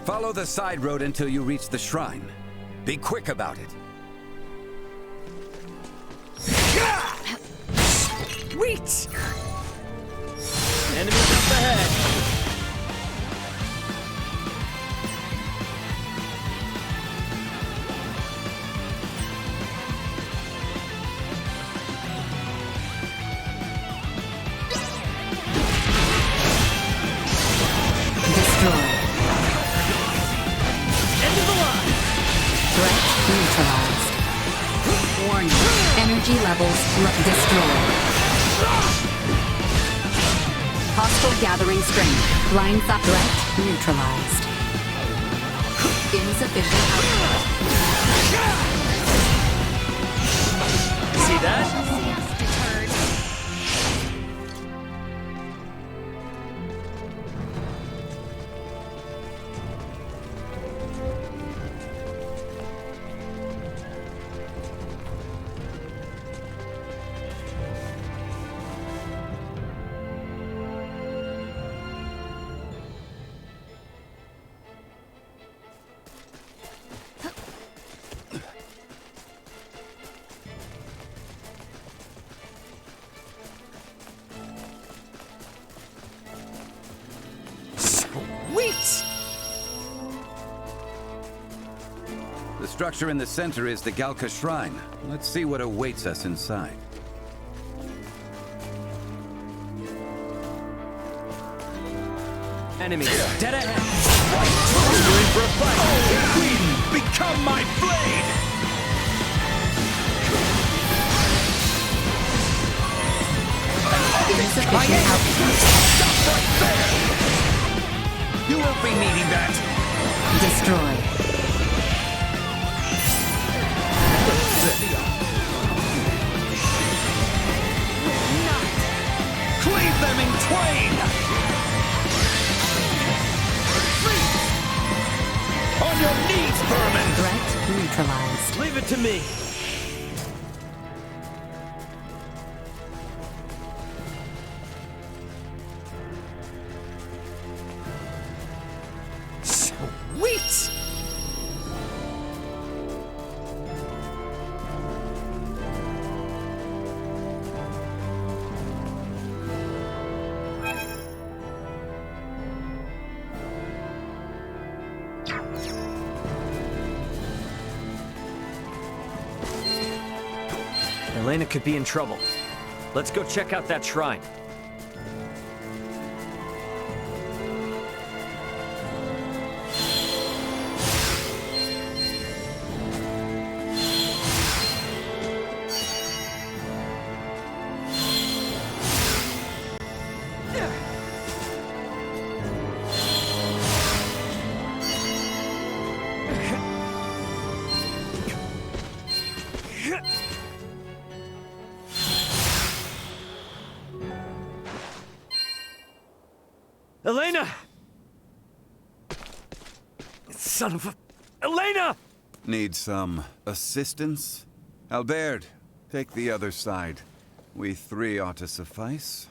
Follow the side road until you reach the shrine. Be quick about it. Sweet! Enemies up ahead. Energy levels destroyed. Hostile gathering strength. Blind threat neutralized. Insufficient output. See that? The structure in the center is the Galka Shrine. Let's see what awaits us inside. Enemies dead ahead. You're in for a fight. Queen, become my blade! Insufficient output. Stop right there! You won't be needing that! Destroy. Cleave them in twain! On your knees, vermin! Threat neutralized. Leave it to me. Sweet! Elena could be in trouble. Let's go check out that shrine. Elena! Son of a... Elena! Need some assistance? Albert, take the other side. We three ought to suffice.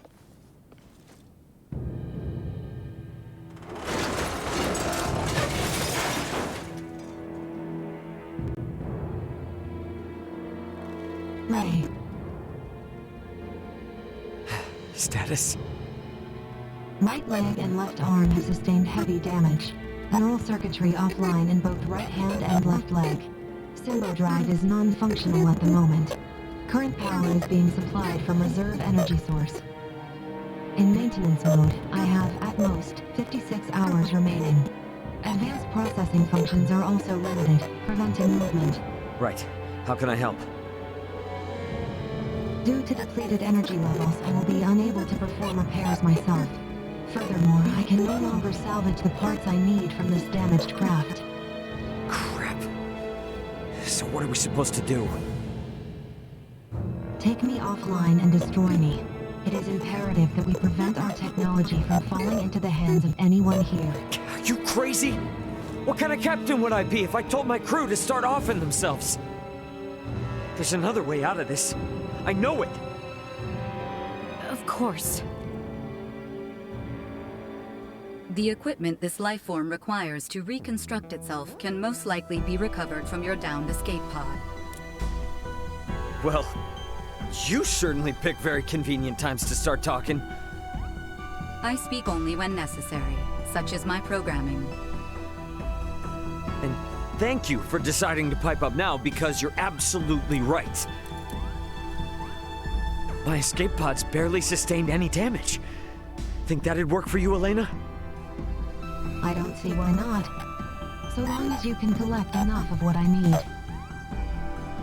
Ray. Status? Right leg and left arm have sustained heavy damage. Neural circuitry offline in both right hand and left leg. Symbo drive is non-functional at the moment. Current power is being supplied from reserve energy source. In maintenance mode, I have, at most, 56 hours remaining. Advanced processing functions are also limited, preventing movement. Right. How can I help? Due to depleted energy levels, I will be unable to perform repairs myself. Furthermore, I can no longer salvage the parts I need from this damaged craft. Crap. So what are we supposed to do? Take me offline and destroy me. It is imperative that we prevent our technology from falling into the hands of anyone here. You crazy? What kind of captain would I be if I told my crew to start offing themselves? There's another way out of this. I know it. Of course. The equipment this life form requires to reconstruct itself can most likely be recovered from your downed escape pod. Well, you certainly pick very convenient times to start talking. I speak only when necessary, such is my programming. And thank you for deciding to pipe up now, because you're absolutely right. My escape pods barely sustained any damage. Think that'd work for you, Elena? I don't see why not. So long as you can collect enough of what I need.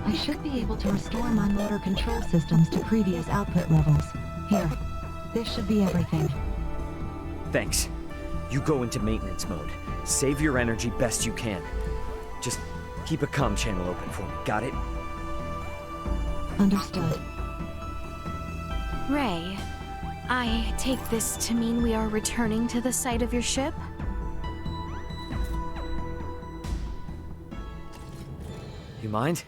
I should be able to restore my motor control systems to previous output levels. Here, this should be everything. Thanks. You go into maintenance mode. Save your energy best you can. Just keep a comm channel open for me, got it? Understood. Ray, I take this to mean we are returning to the site of your ship? You mind?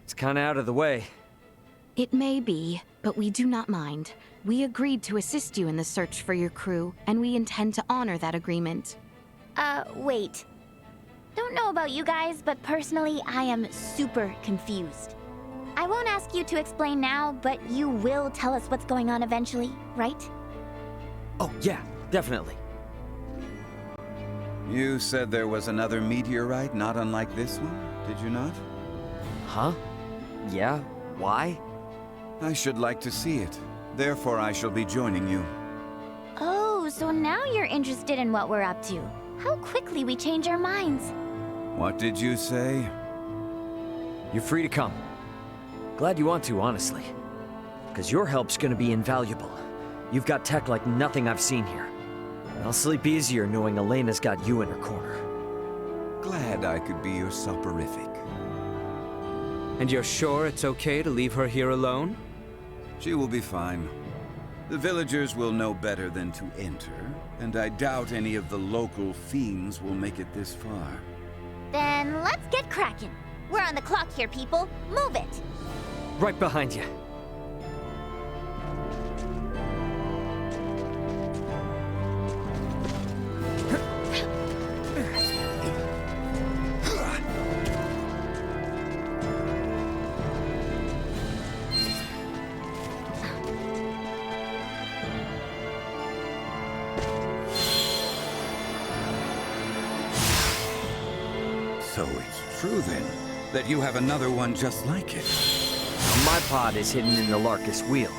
It's kinda out of the way. It may be, but we do not mind. We agreed to assist you in the search for your crew, and we intend to honor that agreement. Wait. Don't know about you guys, but personally, I am super confused. I won't ask you to explain now, but you will tell us what's going on eventually, right? Oh, yeah, definitely. You said there was another meteorite not unlike this one, did you not? Huh? Yeah? Why? I should like to see it. Therefore, I shall be joining you. Oh, so now you're interested in what we're up to. How quickly we change our minds. What did you say? You're free to come. Glad you want to, honestly. Because your help's gonna be invaluable. You've got tech like nothing I've seen here. I'll sleep easier knowing Elena's got you in her corner. Glad I could be your soporific. And you're sure it's okay to leave her here alone? She will be fine. The villagers will know better than to enter, and I doubt any of the local fiends will make it this far. Then let's get cracking. We're on the clock here, people. Move it! Right behind you. So it's true then, that you have another one just like it. My pod is hidden in the Larkus Wheel.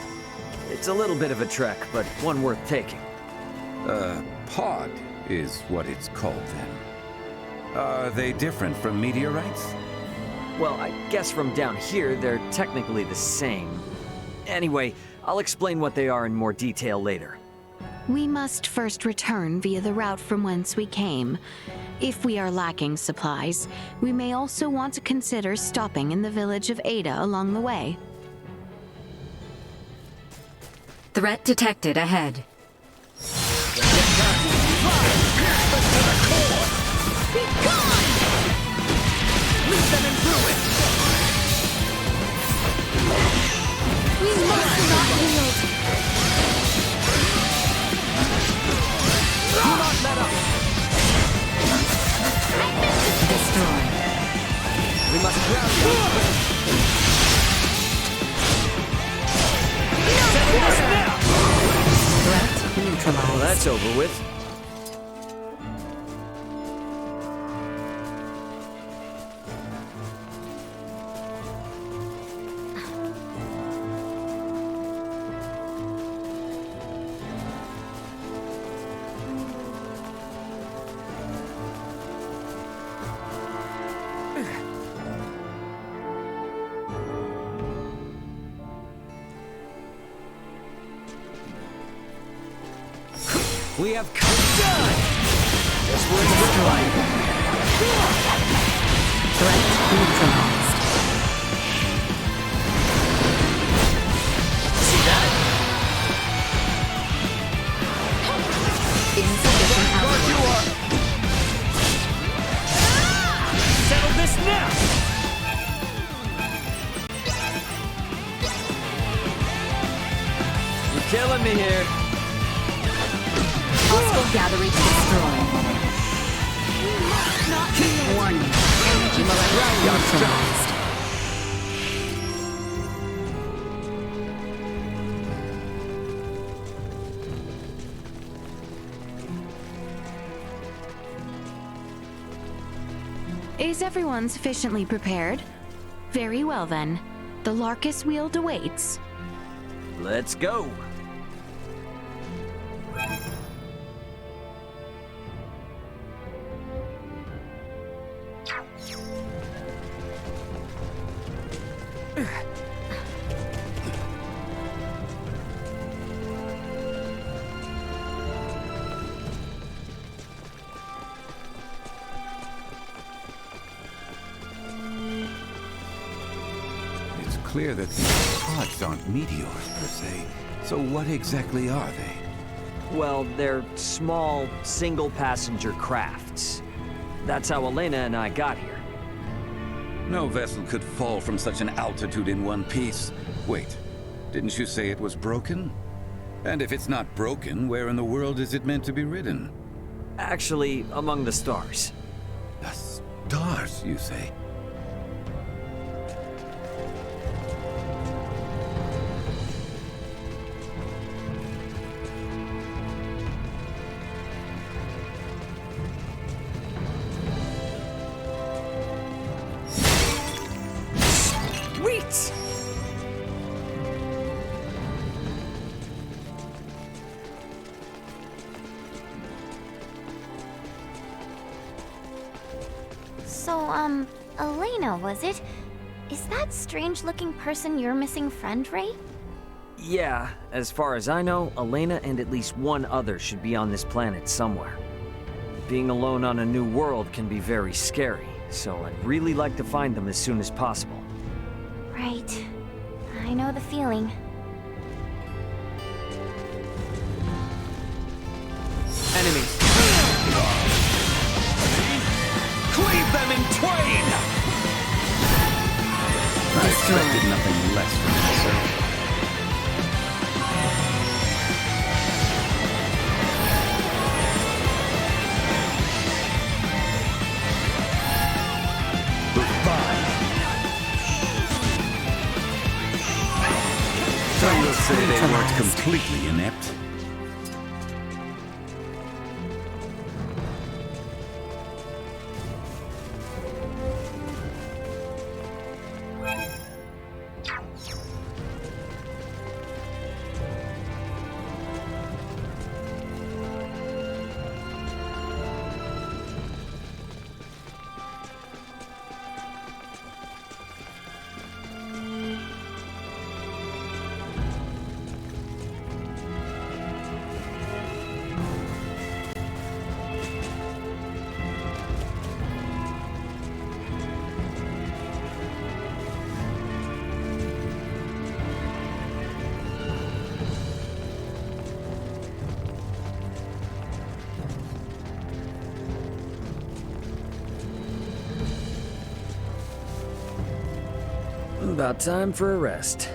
It's a little bit of a trek, but one worth taking. Pod is what it's called then. Are they different from meteorites? Well, I guess from down here, they're technically the same. Anyway, I'll explain what they are in more detail later. We must first return via the route from whence we came. If we are lacking supplies, we may also want to consider stopping in the village of Ada along the way. Threat detected ahead. Be gone! Leave them in ruin! We must not yield! Do not let up! Destroy. We must ground you. Threat neutralized. Well, that's over with. We have come done! This was destroyed. Threat neutralized. See that? Insufficient Guard you output. are! enemy here. Hostile gathering destroyed. Warning. Energy neutralized. Is everyone sufficiently prepared? Very well then. The Larkus Wield awaits. Let's go. It's clear that these pods aren't meteors per se. So what exactly are they? Well, they're small, single-passenger crafts. That's how Elena and I got here. No vessel could fall from such an altitude in one piece. Wait, didn't you say it was broken? And if it's not broken, where in the world is it meant to be ridden? Actually, among the stars. The stars, you say? Sweet! So, Elena, was it? Is that strange-looking person your missing friend, Ray? Yeah, as far as I know, Elena and at least one other should be on this planet somewhere. Being alone on a new world can be very scary, so I'd really like to find them as soon as possible. Right. I know the feeling. Enemies. Cleave them in twain! I expected nothing less from myself. Some will say they weren't completely inept. About time for a rest.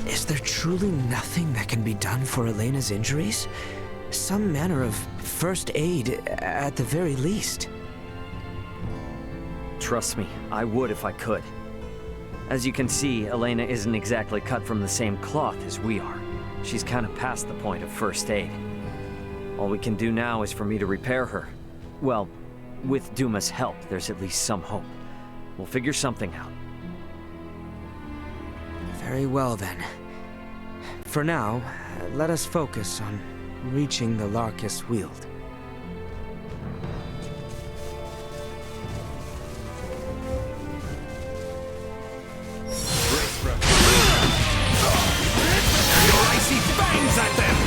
Is there truly nothing that can be done for Elena's injuries? Some manner of first aid, at the very least. Trust me, I would if I could. As you can see, Elena isn't exactly cut from the same cloth as we are. She's kind of past the point of first aid. All we can do now is for me to repair her. Well, with Duma's help, there's at least some hope. We'll figure something out. Very well then. For now, let us focus on reaching the Larkus Weald. Your icy fangs at them!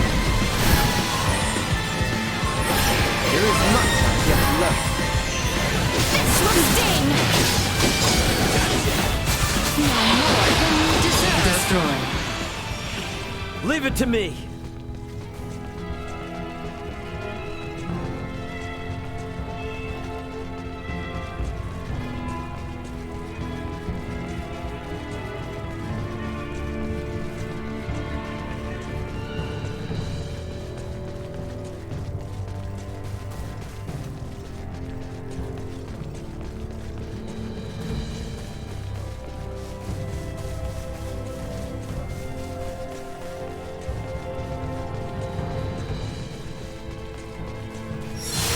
There is much yet to learn. This will sting! No more than you deserve. Destroy. Leave it to me!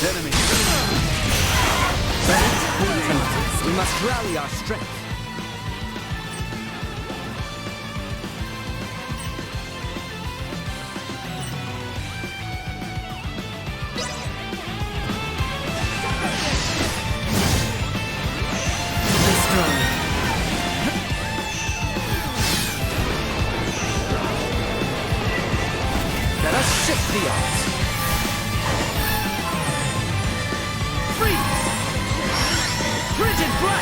Enemy! We must rally our strength. Destroy. Let us shift the odds.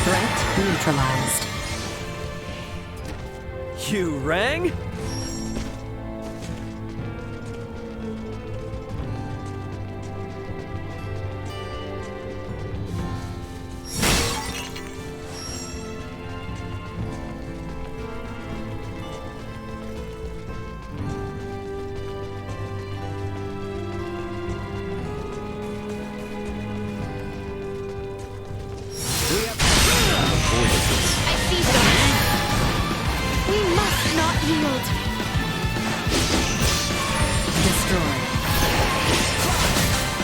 Threat neutralized. You rang? I see them. We must not yield. Destroy.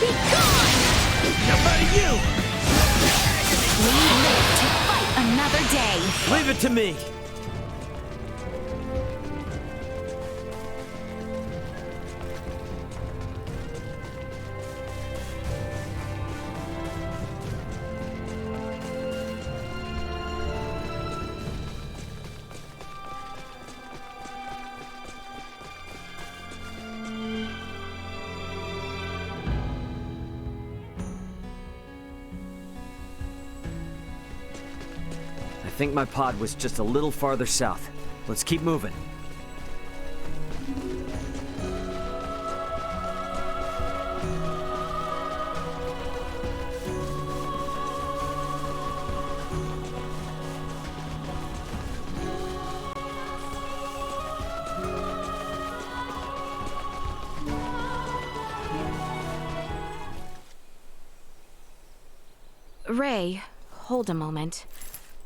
Be gone! Nobody you! We live to fight another day. Leave it to me! I think my pod was just a little farther south. Let's keep moving. Ray, hold a moment.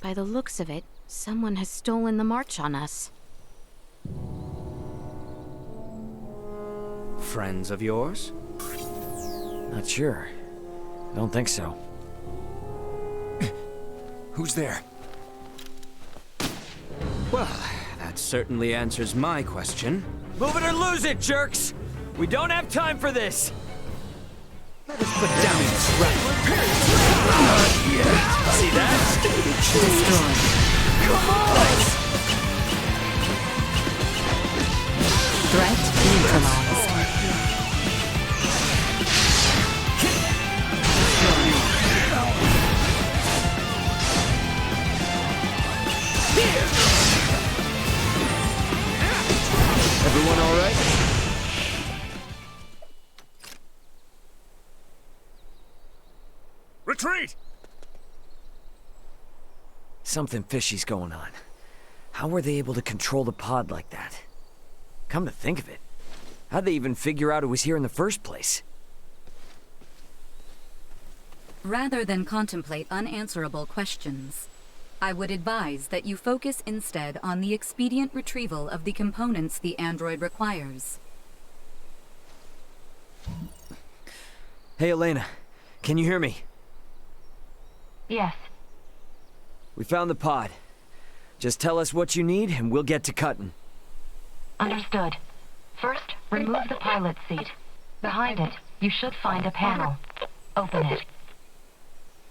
By the looks of it, someone has stolen the march on us. Friends of yours? Not sure. I don't think so. Who's there? Well, that certainly answers my question. Move it or lose it, jerks! We don't have time for this! Let us put down this rival. See that? Destroy. Come on! Threat neutralized. Everyone all right? Retreat! Something fishy's going on. How were they able to control the pod like that? Come to think of it, how'd they even figure out it was here in the first place? Rather than contemplate unanswerable questions, I would advise that you focus instead on the expedient retrieval of the components the android requires. Hey, Elena, can you hear me? Yes. We found the pod. Just tell us what you need and we'll get to cutting. Understood. First, remove the pilot seat. Behind it, you should find a panel. Open it.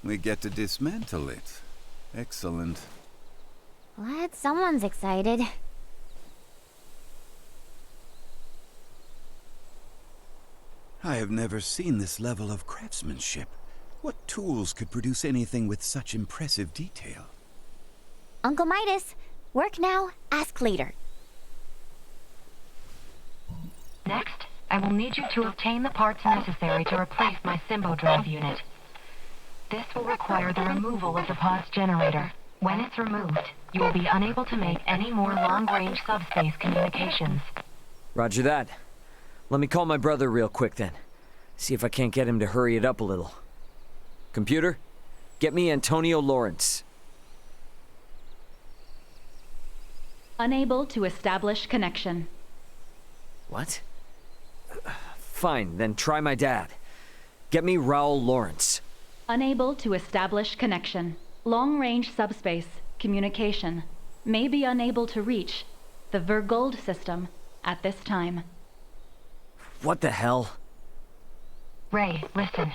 We get to dismantle it. Excellent. What? Someone's excited. I have never seen this level of craftsmanship. What tools could produce anything with such impressive detail? Uncle Midas, work now, ask later. Next, I will need you to obtain the parts necessary to replace my Symbo drive unit. This will require the removal of the pod's generator. When it's removed, you will be unable to make any more long-range subspace communications. Roger that. Let me call my brother real quick then. See if I can't get him to hurry it up a little. Computer, get me Antonio Lawrence. Unable to establish connection. What? Fine, then try my dad. Get me Raul Lawrence. Unable to establish connection. Long-range subspace communication. May be unable to reach the Vergold system at this time. What the hell? Ray, listen.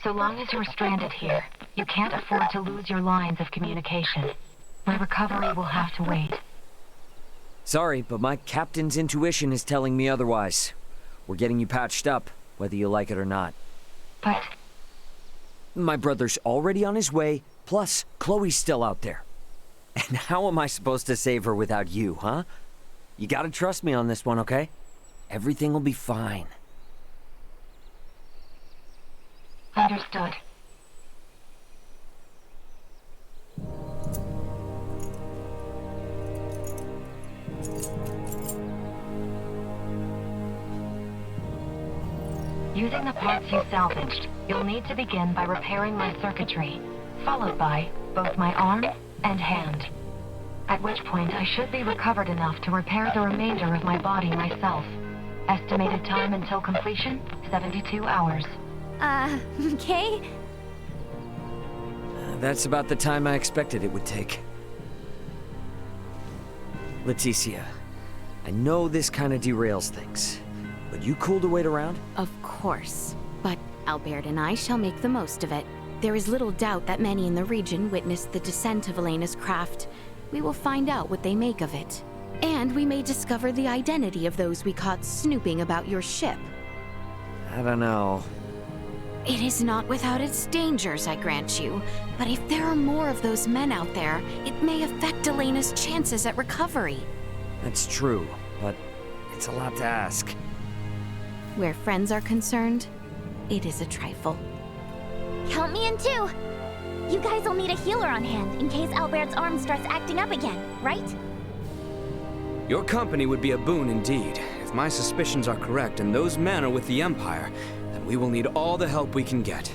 So long as you're stranded here, you can't afford to lose your lines of communication. My recovery will have to wait. Sorry, but my captain's intuition is telling me otherwise. We're getting you patched up, whether you like it or not. But... My brother's already on his way, plus Chloe's still out there. And how am I supposed to save her without you, huh? You gotta trust me on this one, okay? Everything will be fine. Understood. Using the parts you salvaged, you'll need to begin by repairing my circuitry, followed by both my arm and hand. At which point I should be recovered enough to repair the remainder of my body myself. Estimated time until completion, 72 hours. Okay? That's about the time I expected it would take. Leticia, I know this kind of derails things, but you cool to wait around? Of course. But Albert and I shall make the most of it. There is little doubt that many in the region witnessed the descent of Elena's craft. We will find out what they make of it. And we may discover the identity of those we caught snooping about your ship. I don't know. It is not without its dangers, I grant you. But if there are more of those men out there, it may affect Elena's chances at recovery. That's true, but it's a lot to ask. Where friends are concerned, it is a trifle. Count me in too! You guys will need a healer on hand in case Albert's arm starts acting up again, right? Your company would be a boon indeed. If my suspicions are correct and those men are with the Empire, then we will need all the help we can get.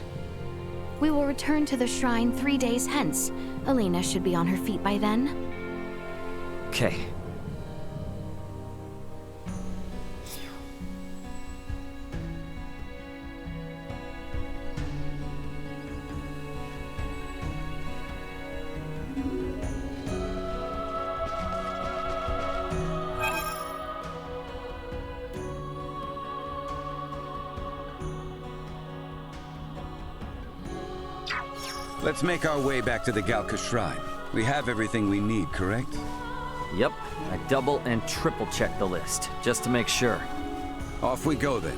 We will return to the shrine 3 days hence. Elena should be on her feet by then. Okay. Let's make our way back to the Galka Shrine. We have everything we need, correct? Yep, I double and triple checked the list, just to make sure. Off we go then.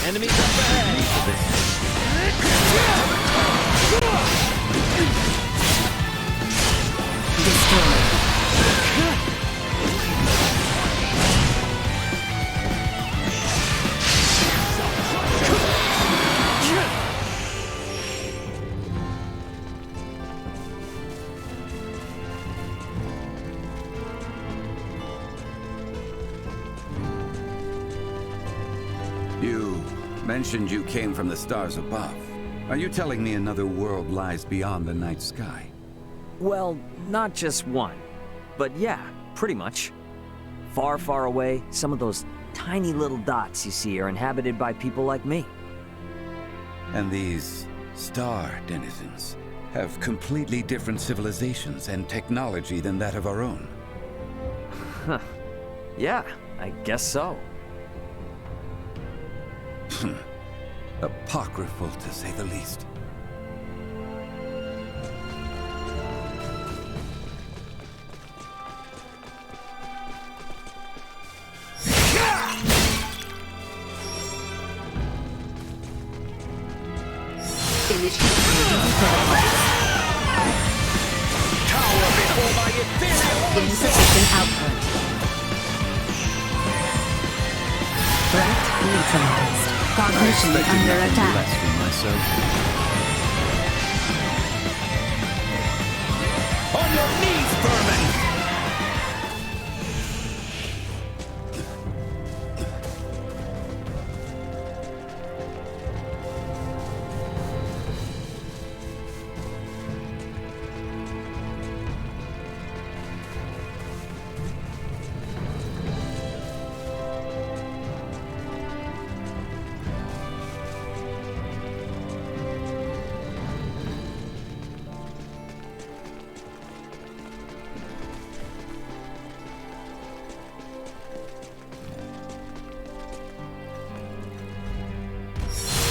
Enemies up ahead! Destroyed. mentioned you came from the stars above. Are you telling me another world lies beyond the night sky? Well, not just one. But yeah, pretty much. Far, far away, some of those tiny little dots you see are inhabited by people like me. And these star denizens have completely different civilizations and technology than that of our own. Huh. Yeah, I guess so. Apocryphal, to say the least. Insufficient output. Threat neutralized. Cognition under attack. On your knees, vermin!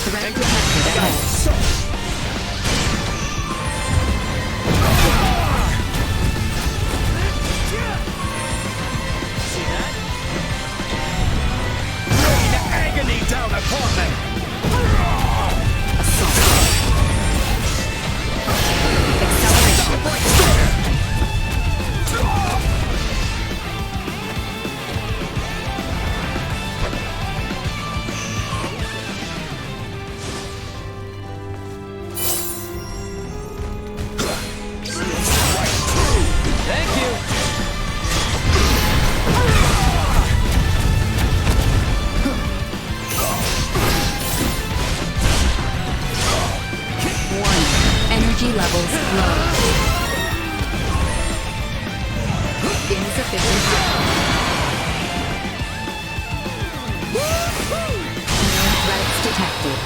Threat detected ahead. See that? Rain agony down upon them! Energy levels low. Insufficient output. No threats detected.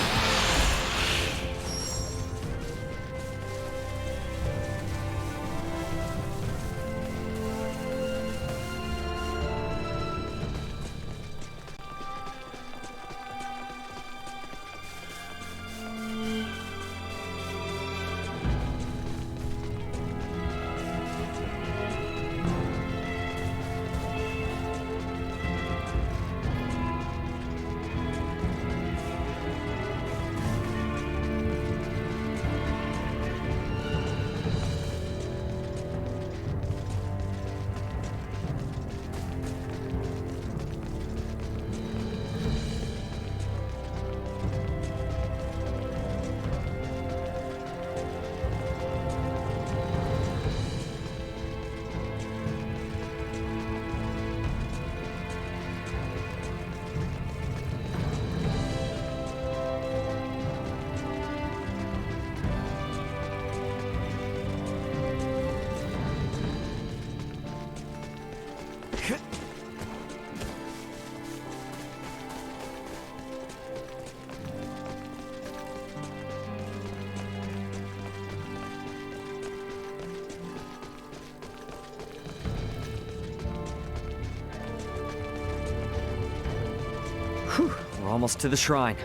Whew, we're almost to the shrine.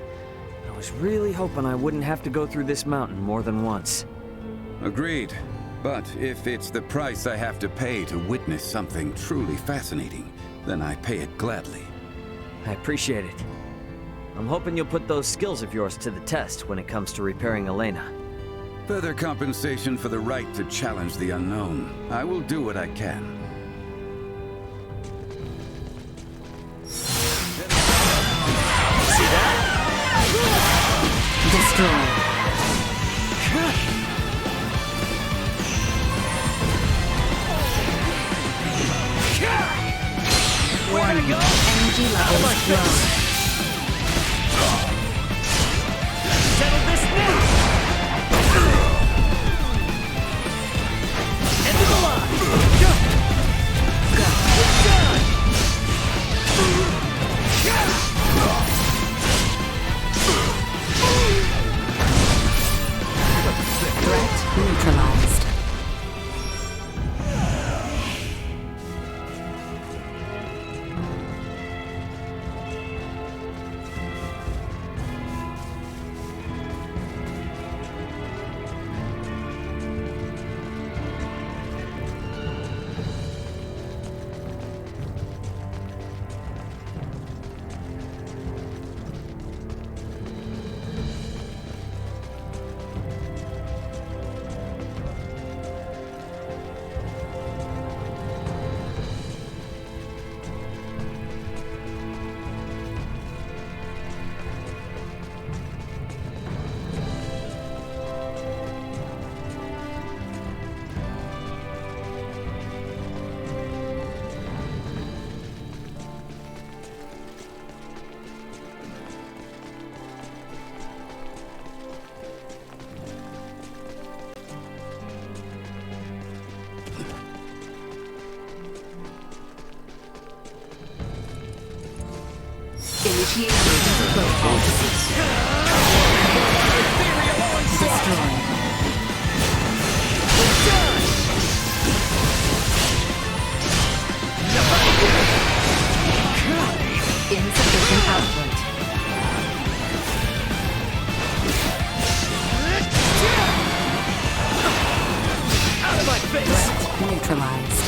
I was really hoping I wouldn't have to go through this mountain more than once. Agreed. But if it's the price I have to pay to witness something truly fascinating, then I pay it gladly. I appreciate it. I'm hoping you'll put those skills of yours to the test when it comes to repairing Elena. Further compensation for the right to challenge the unknown. I will do what I can. Destroyed. Warning. Energy levels low. Initiate emergency protocol. Destroyed. Insufficient output. Out of my face! Neutralized.